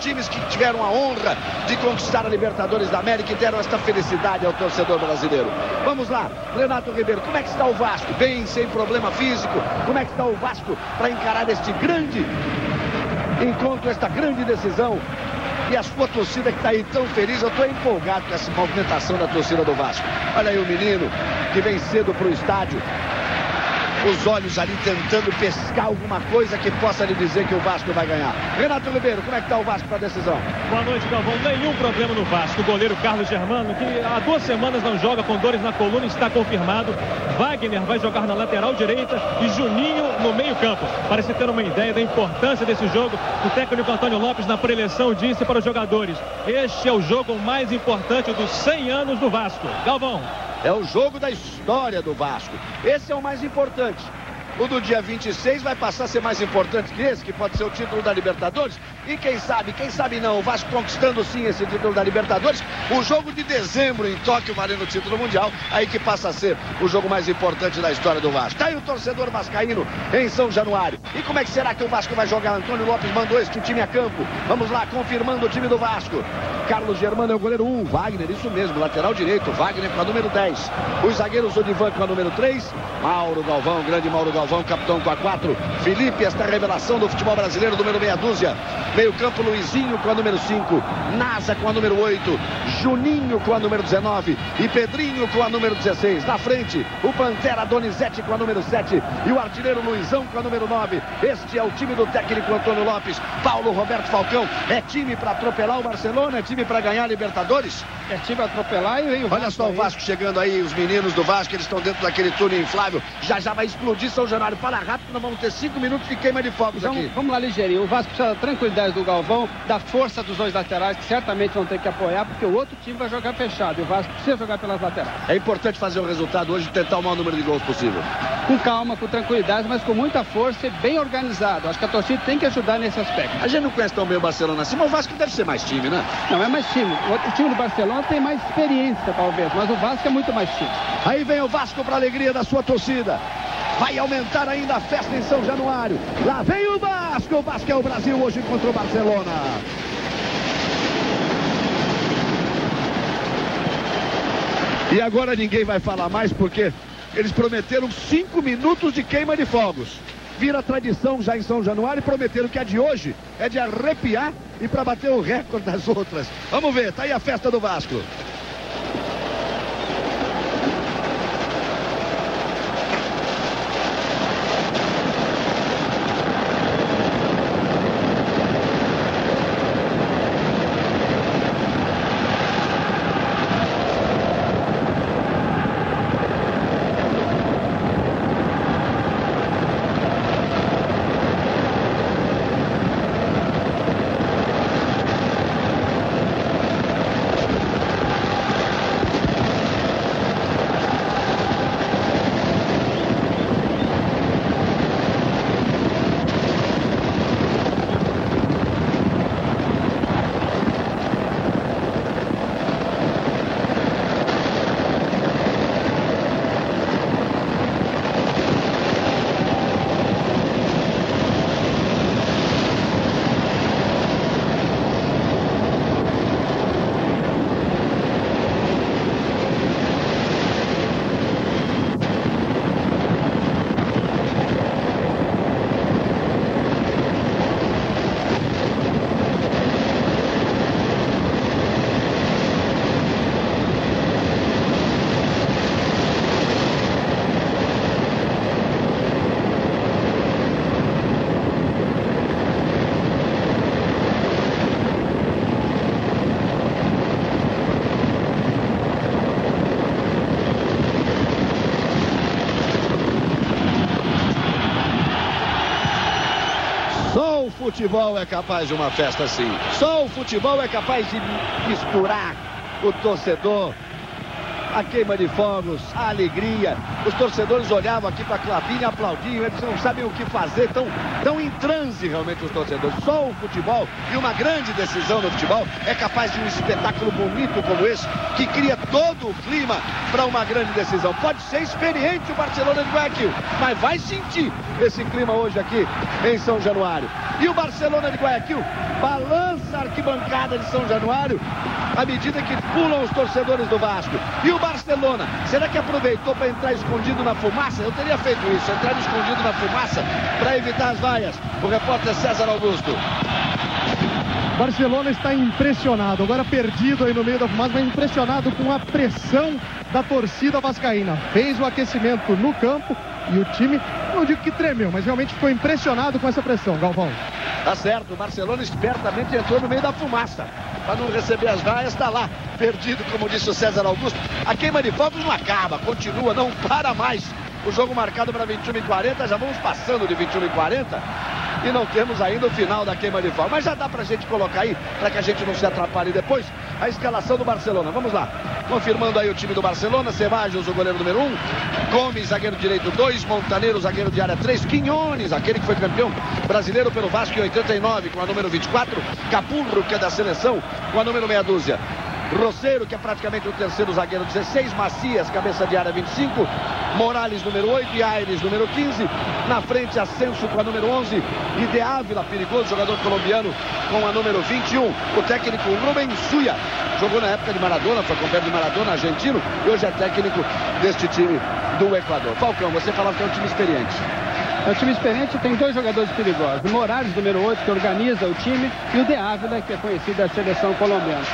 times que tiveram a honra de conquistar a Libertadores da América e deram esta felicidade ao torcedor brasileiro. Vamos lá, Renato Ribeiro, como é que está o Vasco? Bem, sem problema físico. Como é que está o Vasco para encarar este grande encontro, esta grande decisão? E a sua torcida que está aí tão feliz, eu estou empolgado com essa movimentação da torcida do Vasco. Olha aí o menino que vem cedo para o estádio, os olhos ali tentando pescar alguma coisa que possa lhe dizer que o Vasco vai ganhar. Renato Ribeiro, como é que está o Vasco para a decisão? Boa noite, Galvão. Nenhum problema no Vasco. O goleiro Carlos Germano, que há 2 semanas não joga com dores na coluna, está confirmado. Wagner vai jogar na lateral direita e Juninho no meio campo. Para se ter uma ideia da importância desse jogo, o técnico Antônio Lopes na preleção disse para os jogadores: este é o jogo mais importante dos 100 anos do Vasco. Galvão. É o jogo da história do Vasco. Esse é o mais importante. O do dia 26 vai passar a ser mais importante que esse, que pode ser o título da Libertadores. E quem sabe não, o Vasco conquistando sim esse título da Libertadores. O jogo de dezembro em Tóquio, valendo o título mundial, aí que passa a ser o jogo mais importante da história do Vasco. Tá aí o torcedor vascaíno em São Januário. E como é que será que o Vasco vai jogar? Antônio Lopes mandou este time a campo. Vamos lá, confirmando o time do Vasco. Carlos Germano é o goleiro 1, Wagner, isso mesmo, lateral direito, Wagner com a número 10. Os zagueiros, Odivan com a número 3, Mauro Galvão, grande Mauro Galvão, capitão com a 4, Felipe, esta revelação do futebol brasileiro, número meia dúzia. Meio campo, Luizinho com a número 5, Nasa com a número 8, Juninho com a número 19 e Pedrinho com a número 16. Na frente, o Pantera Donizete com a número 7 e o artilheiro Luizão com a número 9. Este é o time do técnico Antônio Lopes. Paulo Roberto Falcão, é time para atropelar o Barcelona, é time para ganhar a Libertadores? É time para atropelar e vem o Vasco. Olha só o Vasco chegando aí, os meninos do Vasco, eles estão dentro daquele túnel inflável. Já vai explodir São Januário. Para rápido, nós vamos ter 5 minutos de queima de fogos então, aqui. Vamos lá, ligeirinho. O Vasco precisa da tranquilidade do Galvão, da força dos 2 laterais, que certamente vão ter que apoiar, porque o outro time vai jogar fechado. E o Vasco precisa jogar pelas laterais. É importante fazer o resultado hoje e tentar o maior número de gols possível. Com calma, com tranquilidade, mas com muita força e bem organizado. Acho que a torcida tem que ajudar nesse aspecto. A gente não conhece tão bem o Barcelona assim, mas o Vasco deve ser mais time, né? Não, é mais time. O time do Barcelona tem mais experiência, talvez, mas o Vasco é muito mais time. Aí vem o Vasco para a alegria da sua torcida. Vai aumentar ainda a festa em São Januário. Lá vem o Vasco. O Vasco é o Brasil hoje contra o Barcelona. E agora ninguém vai falar mais porque eles prometeram 5 minutos de queima de fogos. Vira tradição já em São Januário e prometeram que a de hoje é de arrepiar e para bater o recorde das outras. Vamos ver, tá aí a festa do Vasco. Só o futebol é capaz de uma festa assim. Só o futebol é capaz de misturar o torcedor, a queima de fogos, a alegria. Os torcedores olhavam aqui para a Clavinha e aplaudiam. Eles não sabem o que fazer, tão em transe realmente os torcedores. Só o futebol e uma grande decisão no futebol é capaz de um espetáculo bonito como esse, que cria todo o clima para uma grande decisão. Pode ser experiente o Barcelona de Guayaquil, mas vai sentir esse clima hoje aqui em São Januário. E o Barcelona de Guayaquil balança a arquibancada de São Januário à medida que pulam os torcedores do Vasco. E o Barcelona, será que aproveitou para entrar escondido na fumaça? Eu teria feito isso, entrar escondido na fumaça para evitar as vaias. O repórter César Augusto. Barcelona está impressionado, agora perdido aí no meio da fumaça, mas impressionado com a pressão da torcida vascaína. Fez o aquecimento no campo e o time, não digo que tremeu, mas realmente ficou impressionado com essa pressão, Galvão. Tá certo, o Barcelona espertamente entrou no meio da fumaça. Para não receber as vaias, está lá, perdido, como disse o César Augusto. A queima de fogos não acaba, continua, não para mais. O jogo marcado para 21h40, já vamos passando de 21h40. E não temos ainda o final da queima de fogos. Mas já dá pra gente colocar aí, para que a gente não se atrapalhe depois, a escalação do Barcelona. Vamos lá. Confirmando aí o time do Barcelona. Ceballos, o goleiro número 1. Gomes, zagueiro direito 2. Montaneiro, zagueiro de área 3. Quinones, aquele que foi campeão brasileiro pelo Vasco em 89, com a número 24. Capurro, que é da seleção, com a número meia dúzia. Roceiro, que é praticamente o terceiro zagueiro, 16. Macias, cabeça de área, 25. Morales, número 8. E Aires, número 15. Na frente, Ascenso com a número 11. E De Ávila, perigoso, jogador colombiano, com a número 21. O técnico Rubens Suya. Jogou na época de Maradona, foi companheiro de Maradona, argentino. E hoje é técnico deste time do Equador. Falcão, você falava que é um time experiente. É um time experiente, tem dois jogadores perigosos. O Morales, número 8, que organiza o time. E o De Ávila, que é conhecido da seleção colombiana.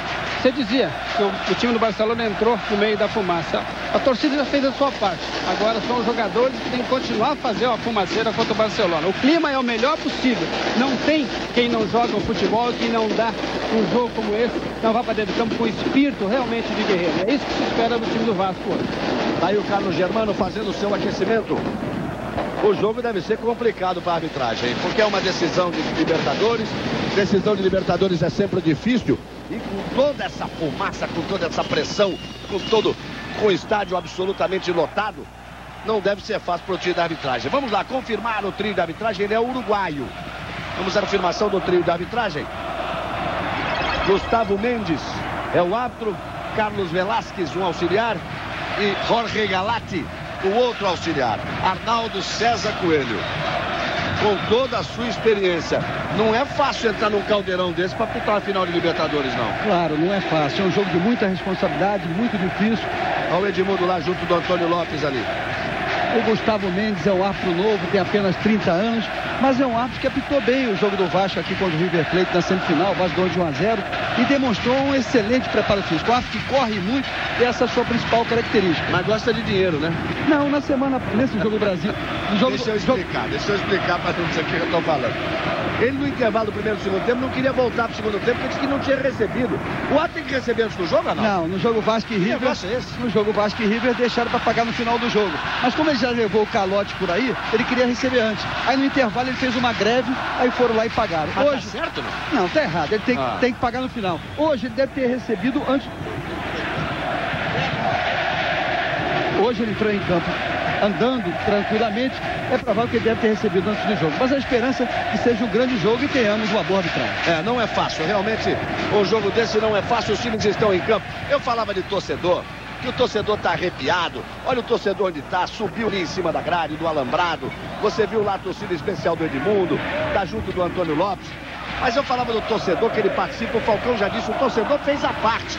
Você dizia que o time do Barcelona entrou no meio da fumaça. A torcida já fez a sua parte. Agora são os jogadores que têm que continuar a fazer uma fumaceira contra o Barcelona. O clima é o melhor possível. Não tem quem não joga o futebol, quem não dá um jogo como esse, não vai para dentro do campo com espírito realmente de guerreiro. É isso que se espera do time do Vasco hoje. Tá aí o Carlos Germano fazendo o seu aquecimento. O jogo deve ser complicado para a arbitragem, porque é uma decisão de Libertadores. Decisão de Libertadores é sempre difícil. E com toda essa fumaça, com toda essa pressão, com o estádio absolutamente lotado, não deve ser fácil para o time da arbitragem. Vamos lá, confirmar o trio da arbitragem, ele é uruguaio. Vamos à confirmação do trio da arbitragem. Gustavo Mendes é o árbitro, Carlos Velasquez, um auxiliar, e Jorge Galati, o outro auxiliar. Arnaldo César Coelho, com toda a sua experiência. Não é fácil entrar num caldeirão desse para apitar a final de Libertadores, não. Claro, não é fácil. É um jogo de muita responsabilidade, muito difícil. Olha o Edmundo lá junto do Antônio Lopes ali. O Gustavo Mendes é um árbitro novo, tem apenas 30 anos, mas é um árbitro que apitou bem o jogo do Vasco aqui contra o River Plate na semifinal. O Vasco ganhou de 1-0 e demonstrou um excelente preparo físico. O árbitro que corre muito, essa é a sua principal característica. Mas gosta de dinheiro, né? Não, nesse jogo do Brasil... Deixa eu explicar para não sei o que eu estou falando. Ele no intervalo do primeiro e segundo tempo não queria voltar para o segundo tempo porque disse que não tinha recebido. O árbitro tem que receber antes do jogo ou não? Não, no jogo Vasco e River... No jogo Vasco e River deixaram para pagar no final do jogo. Mas como ele já levou o calote por aí, ele queria receber antes. Aí no intervalo ele fez uma greve, aí foram lá e pagaram. Mas hoje, tá certo, não? Não, tá errado. Ele tem que pagar no final. Hoje ele deve ter recebido antes. Hoje ele entrou em campo andando tranquilamente. É provável que ele deve ter recebido antes do jogo. Mas a esperança é que seja um grande jogo e tenhamos uma boa arbitragem. Não é fácil. Realmente, um jogo desse não é fácil. Os times estão em campo. Eu falava de torcedor, que o torcedor tá arrepiado. Olha o torcedor onde tá, subiu ali em cima da grade, do alambrado. Você viu lá a torcida especial do Edmundo, tá junto do Antônio Lopes. Mas eu falava do torcedor, que ele participa, o Falcão já disse, o torcedor fez a parte.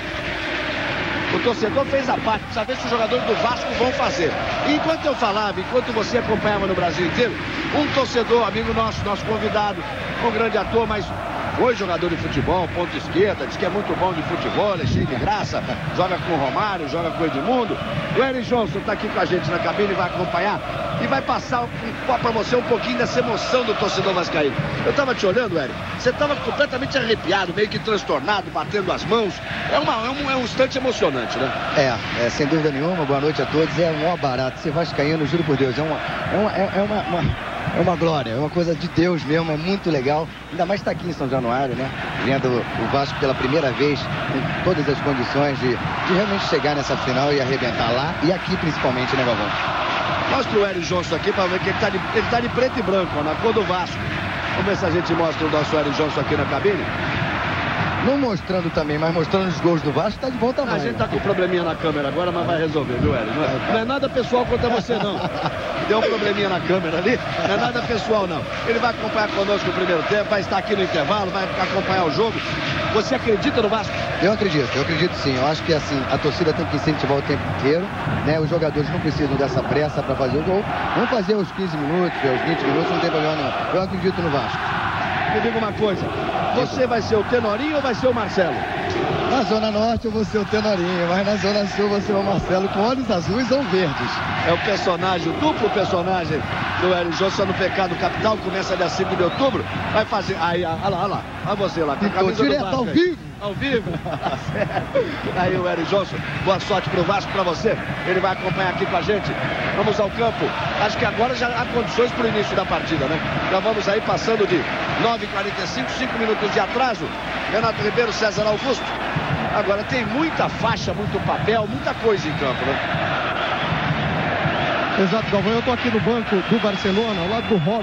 O torcedor fez a parte, precisa ver se os jogadores do Vasco vão fazer. E enquanto eu falava, enquanto você acompanhava no Brasil inteiro, um torcedor, amigo nosso convidado, um grande ator, mas foi jogador de futebol, ponta esquerda, diz que é muito bom de futebol, é cheio de graça, joga com o Romário, joga com o Edmundo. O Eric Johnson está aqui com a gente na cabine e vai acompanhar e vai passar para você um pouquinho dessa emoção do torcedor vascaíno. Eu estava te olhando, Eric, você estava completamente arrepiado, meio que transtornado, batendo as mãos. É um instante emocionante, né? Sem dúvida nenhuma. Boa noite a todos. É um maior barato. Ser vascaíno, juro por Deus, é uma glória, é uma coisa de Deus mesmo, é muito legal. Ainda mais estar aqui em São Januário, né? Vendo o Vasco pela primeira vez, com todas as condições de realmente chegar nessa final e arrebentar lá. E aqui principalmente, né, Galvão? Mostra o Eric Johnson aqui para ver que ele tá de preto e branco, ó, na cor do Vasco. Vamos ver se a gente mostra o nosso Eric Johnson aqui na cabine. não mostrando também, mas mostrando os gols do Vasco, tá de bom tamanho. A gente tá com um probleminha na câmera agora, mas vai resolver, viu, Hélio? Não é nada pessoal contra você, não. Deu um probleminha na câmera ali, não é nada pessoal, não. Ele vai acompanhar conosco no primeiro tempo, vai estar aqui no intervalo, vai acompanhar o jogo. Você acredita no Vasco? Eu acredito sim. Eu acho que assim, a torcida tem que incentivar o tempo inteiro, né? Os jogadores não precisam dessa pressa para fazer o gol. Vamos fazer aos 15 minutos, aos 20 minutos, não tem problema não. Eu acredito no Vasco. Me diga uma coisa, você vai ser o Tenorinho ou vai ser o Marcelo? Na Zona Norte eu vou ser o Tenorinho, mas na Zona Sul eu vou ser o Marcelo com olhos azuis ou verdes. É o personagem, o duplo personagem do Hélio Johnson no Pecado Capital, começa dia 5 de outubro, vai fazer, aí, olha lá, olha você lá, com a camisa do Vasco. Ao vivo. Ao vivo? Tá certo. Aí o Hélio Johnson, boa sorte pro Vasco, pra você, ele vai acompanhar aqui com a gente. Vamos ao campo, acho que agora já há condições pro início da partida, né? Já vamos aí passando de 9h45, 5 minutos de atraso. Renato Ribeiro, César Augusto. Agora tem muita faixa, muito papel, muita coisa em campo, né? Exato, Galvão. Eu tô aqui no banco do Barcelona, ao lado do Robson.